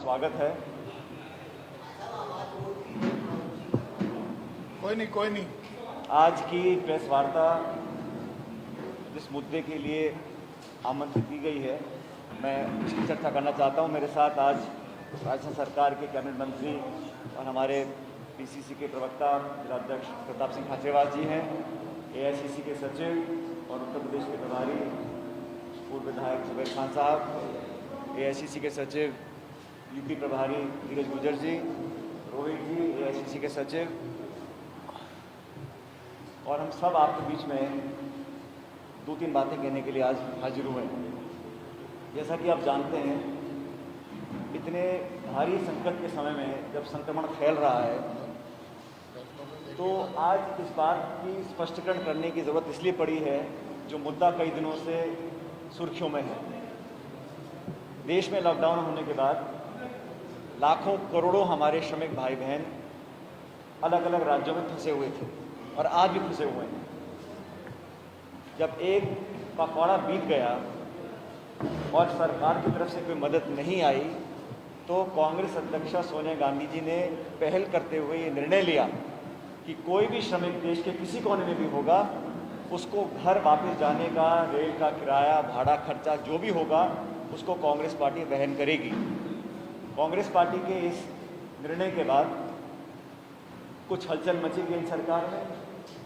स्वागत है। कोई नहीं। आज की प्रेस वार्ता जिस मुद्दे के लिए आमंत्रित की गई है, मैं उसकी चर्चा करना चाहता हूं। मेरे साथ आज राजस्थान सरकार के कैबिनेट मंत्री और हमारे पीसीसी के प्रवक्ता जिलाध्यक्ष प्रताप सिंह खाचरियावास जी हैं, एआईसीसी के सचिव और उत्तर प्रदेश के प्रभारी पूर्व विधायक जुबैर खान साहब, एआईसीसी के सचिव यूपी प्रभारी धीरज गुर्जर जी, रोहित जी एआईसीसी के सचिव, और हम सब आपके बीच में दो तीन बातें कहने के लिए आज हाजिर हुए हैं। जैसा कि आप जानते हैं, इतने भारी संकट के समय में जब संक्रमण फैल रहा है, तो आज इस बात की स्पष्टीकरण करने की ज़रूरत इसलिए पड़ी है जो मुद्दा कई दिनों से सुर्खियों में है। देश में लॉकडाउन होने के बाद लाखों करोड़ों हमारे श्रमिक भाई बहन अलग अलग राज्यों में फंसे हुए थे और आज भी फंसे हुए हैं। जब एक पखवाड़ा बीत गया और सरकार की तरफ से कोई मदद नहीं आई, तो कांग्रेस अध्यक्षा सोनिया गांधी जी ने पहल करते हुए ये निर्णय लिया कि कोई भी श्रमिक देश के किसी कोने में भी होगा, उसको घर वापस जाने का, रेल का किराया, भाड़ा खर्चा जो भी होगा, उसको कांग्रेस पार्टी वहन करेगी। कांग्रेस पार्टी के इस निर्णय के बाद कुछ हलचल मची केंद्र सरकार में,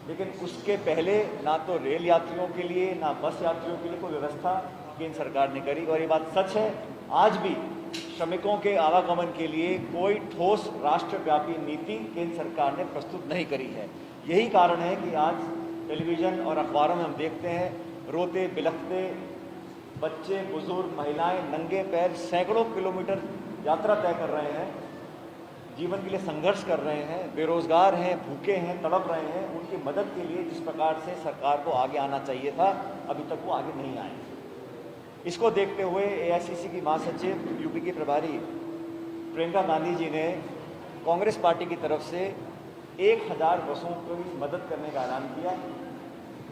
लेकिन उसके पहले ना तो रेल यात्रियों के लिए ना बस यात्रियों के लिए कोई व्यवस्था केंद्र सरकार ने करी। और ये बात सच है, आज भी श्रमिकों के आवागमन के लिए कोई ठोस राष्ट्रव्यापी नीति केंद्र सरकार ने प्रस्तुत नहीं करी है। यही कारण है कि आज टेलीविज़न और अखबारों में हम देखते हैं रोते बिलखते बच्चे, बुजुर्ग, महिलाएं नंगे पैर सैकड़ों किलोमीटर यात्रा तय कर रहे हैं, जीवन के लिए संघर्ष कर रहे हैं, बेरोजगार हैं, भूखे हैं, तड़प रहे हैं। उनकी मदद के लिए जिस प्रकार से सरकार को आगे आना चाहिए था, अभी तक वो आगे नहीं आए। इसको देखते हुए एआईसीसी की महासचिव यूपी की प्रभारी प्रियंका गांधी जी ने कांग्रेस पार्टी की तरफ से 1000 बसों की मदद करने का ऐलान किया।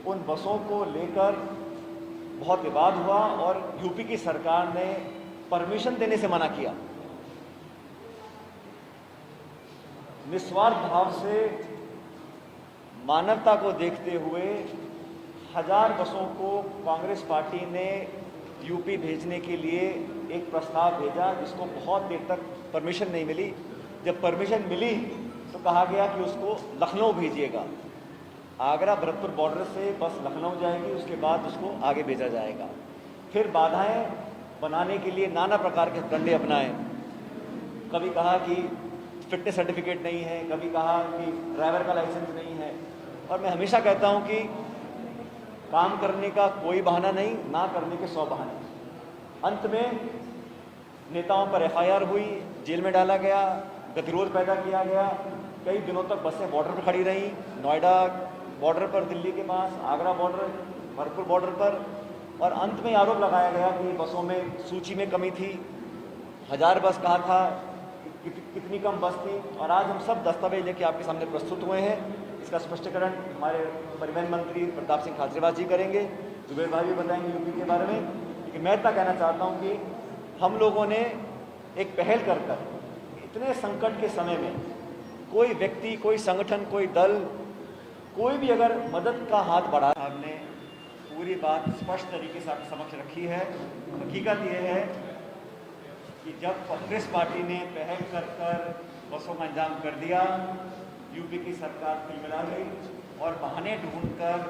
उन बसों को लेकर बहुत विवाद हुआ और यूपी की सरकार ने परमिशन देने से मना किया। निस्वार्थ भाव से मानवता को देखते हुए 1000 बसों को कांग्रेस पार्टी ने यूपी भेजने के लिए एक प्रस्ताव भेजा, जिसको बहुत देर तक परमिशन नहीं मिली। जब परमिशन मिली तो कहा गया कि उसको लखनऊ भेजिएगा। आगरा भरतपुर बॉर्डर से बस लखनऊ जाएगी, उसके बाद उसको आगे भेजा जाएगा। फिर बाधाएं बनाने के लिए नाना प्रकार के फंडे अपनाए। कभी कहा कि फिटनेस सर्टिफिकेट नहीं है, कभी कहा कि ड्राइवर का लाइसेंस नहीं है। और मैं हमेशा कहता हूं कि काम करने का कोई बहाना नहीं, ना करने के 100 बहाने। अंत में नेताओं पर एफआईआर हुई, जेल में डाला गया, गतिरोध पैदा किया गया। कई दिनों तक बसें बॉर्डर पर खड़ी रहीं, नोएडा बॉर्डर पर दिल्ली के पास, आगरा बॉर्डर, भरतपुर बॉर्डर पर। और अंत में आरोप लगाया गया कि बसों में सूची में कमी थी, 1000 बस कहा था, कितनी कम बस थी। और आज हम सब दस्तावेज लेके आपके सामने प्रस्तुत हुए हैं। इसका स्पष्टीकरण हमारे परिवहन मंत्री प्रताप सिंह खाचरियावास जी करेंगे, जुबैर भाई भी बताएंगे यूपी के बारे में। लेकिन मैं इतना कहना चाहता हूँ कि हम लोगों ने एक पहल कर इतने संकट के समय में कोई व्यक्ति, कोई संगठन, कोई दल, कोई भी अगर मदद का हाथ बढ़ा, हमने पूरी बात स्पष्ट तरीके से आपके समक्ष रखी है। हकीकत ये है कि जब कांग्रेस पार्टी ने पहल कर बसों का इंतजाम कर दिया, यूपी की सरकार तिलमिला गई और बहाने ढूंढकर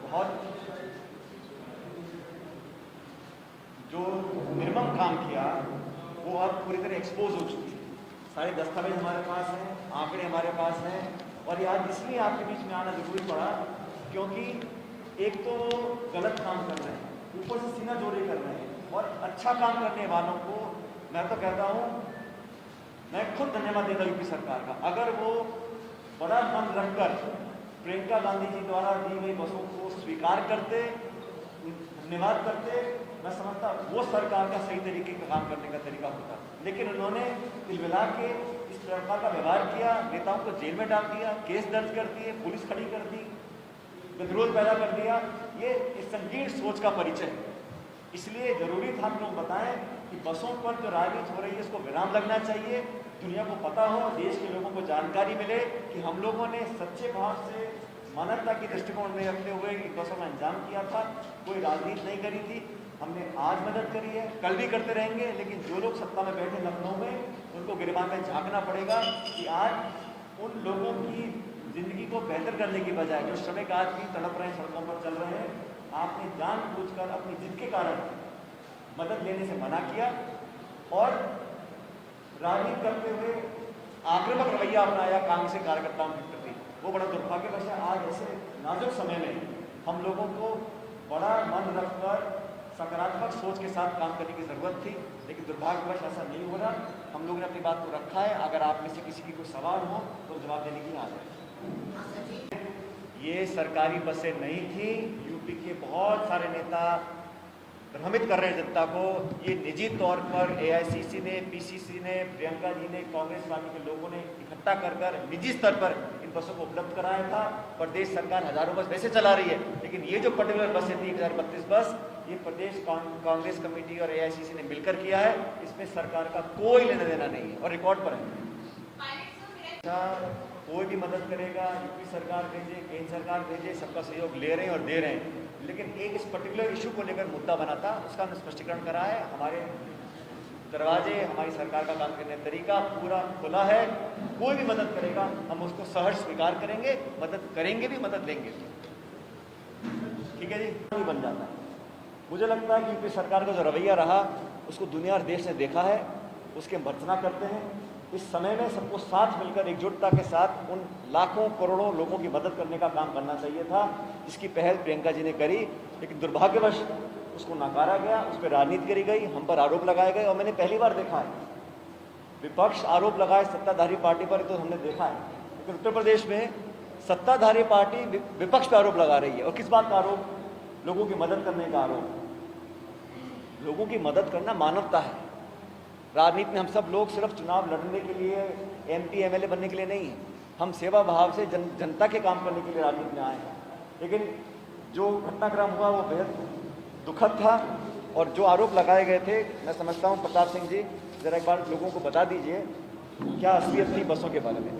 बहुत जो निर्मम काम किया वो अब पूरी तरह एक्सपोज हो चुकी है। सारे दस्तावेज हमारे पास हैं, आंकड़े हमारे पास हैं। और ये आज इसलिए आपके बीच में आना जरूरी पड़ा क्योंकि एक तो गलत काम कर रहे हैं, ऊपर से सीना जोड़े कर रहे हैं, और अच्छा काम करने वालों को मैं तो कहता हूँ, मैं खुद धन्यवाद देता हूँ यूपी सरकार का। अगर वो बड़ा मन रखकर प्रियंका गांधी जी द्वारा दी गई बसों को स्वीकार करते, धन्यवाद करते, मैं समझता वो सरकार का सही तरीके का काम करने का तरीका होता। लेकिन उन्होंने तिलमिला के इस प्रकार का व्यवहार किया, नेताओं को जेल में डाल दिया, केस दर्ज कर दिए, पुलिस खड़ी कर दी, गतिरोध पैदा कर दिया। ये संकीर्ण सोच का परिचय है। इसलिए जरूरी था हम लोग बताएं कि कि बसों पर जो राजनीति हो रही है इसको विराम लगना चाहिए, दुनिया को पता हो, देश के लोगों को जानकारी मिले कि हम लोगों ने सच्चे भाव से मानवता की दृष्टिकोण में रखते हुए इन बसों में अंजाम किया था, कोई राजनीति नहीं करी थी। हमने आज मदद करी है, कल भी करते रहेंगे, लेकिन जो लोग सत्ता में बैठे लखनऊ में उनको गिरबान में झांकना पड़ेगा कि आज उन लोगों की जिंदगी को बेहतर करने की बजाय जो श्रमिक आदमी तड़प रहे हैं, सड़कों पर चल रहे हैं, आपने जानबूझकर अपनी जिद के कारण मदद लेने से मना किया और राजनीति करते हुए आक्रामक रवैया अपनाया कांग्रेस के कार्यकर्ताओं के प्रति। वो बड़ा दुर्भाग्यवश है। आज ऐसे नाजुक समय में हम लोगों को बड़ा मन रखकर सकारात्मक सोच के साथ काम करने की जरूरत थी, लेकिन दुर्भाग्यवश ऐसा नहीं हो रहा। हम लोगों ने अपनी बात को रखा है। अगर आप में से किसी की कोई सवाल हो तो जवाब देने की हाजिर है। ये सरकारी बसें नहीं थी। यूपी के बहुत सारे नेता भ्रमित कर रहे हैं जनता को। ये निजी तौर पर एआईसीसी ने, पीसीसी ने, प्रियंका जी ने, कांग्रेस पार्टी के लोगों ने इकट्ठा कर निजी स्तर पर इन बसों को उपलब्ध कराया था। प्रदेश सरकार हजारों बस वैसे चला रही है, लेकिन ये जो पर्टिकुलर बसें थी 1032 बस, ये प्रदेश कांग्रेस कमेटी और एआईसीसी ने मिलकर किया है। इसमें सरकार का कोई लेना देना नहीं है और रिकॉर्ड पर है। कोई भी मदद करेगा, यूपी सरकार भेजे, केंद्र सरकार भेजे, सबका सहयोग ले रहे हैं और दे रहे हैं। लेकिन एक इस पर्टिकुलर इशू को लेकर मुद्दा बना था, उसका हमने स्पष्टीकरण करा है। हमारे दरवाजे, हमारी सरकार का काम करने का तरीका पूरा खुला है। कोई भी मदद करेगा हम उसको सहर्ष स्वीकार करेंगे, मदद करेंगे भी, मदद लेंगे भी। ठीक है जी, नहीं बन जाता। मुझे लगता है कि यूपी सरकार का जो रवैया रहा उसको दुनिया और देश ने देखा है, उसके भर्त्सना करते हैं। इस समय में सबको साथ मिलकर एकजुटता के साथ उन लाखों करोड़ों लोगों की मदद करने का काम करना चाहिए था, जिसकी पहल प्रियंका जी ने करी, लेकिन दुर्भाग्यवश उसको नकारा गया, उस पर राजनीति करी गई, हम पर आरोप लगाए गए। और मैंने पहली बार देखा है विपक्ष आरोप लगाए सत्ताधारी पार्टी पर, तो हमने देखा है, लेकिन उत्तर प्रदेश में सत्ताधारी पार्टी विपक्ष पर आरोप लगा रही है। और किस बात का आरोप? लोगों की मदद करने का आरोप। लोगों की मदद करना मानवता है। राजनीति में हम सब लोग सिर्फ चुनाव लड़ने के लिए, एमपी एमएलए बनने के लिए नहीं है। हम सेवा भाव से जनता के काम करने के लिए राजनीति में आए हैं। लेकिन जो घटनाक्रम हुआ वो बेहद दुखद था। और जो आरोप लगाए गए थे, मैं समझता हूँ प्रताप सिंह जी जरा एक बार लोगों को बता दीजिए क्या असलियत थी बसों के बारे में।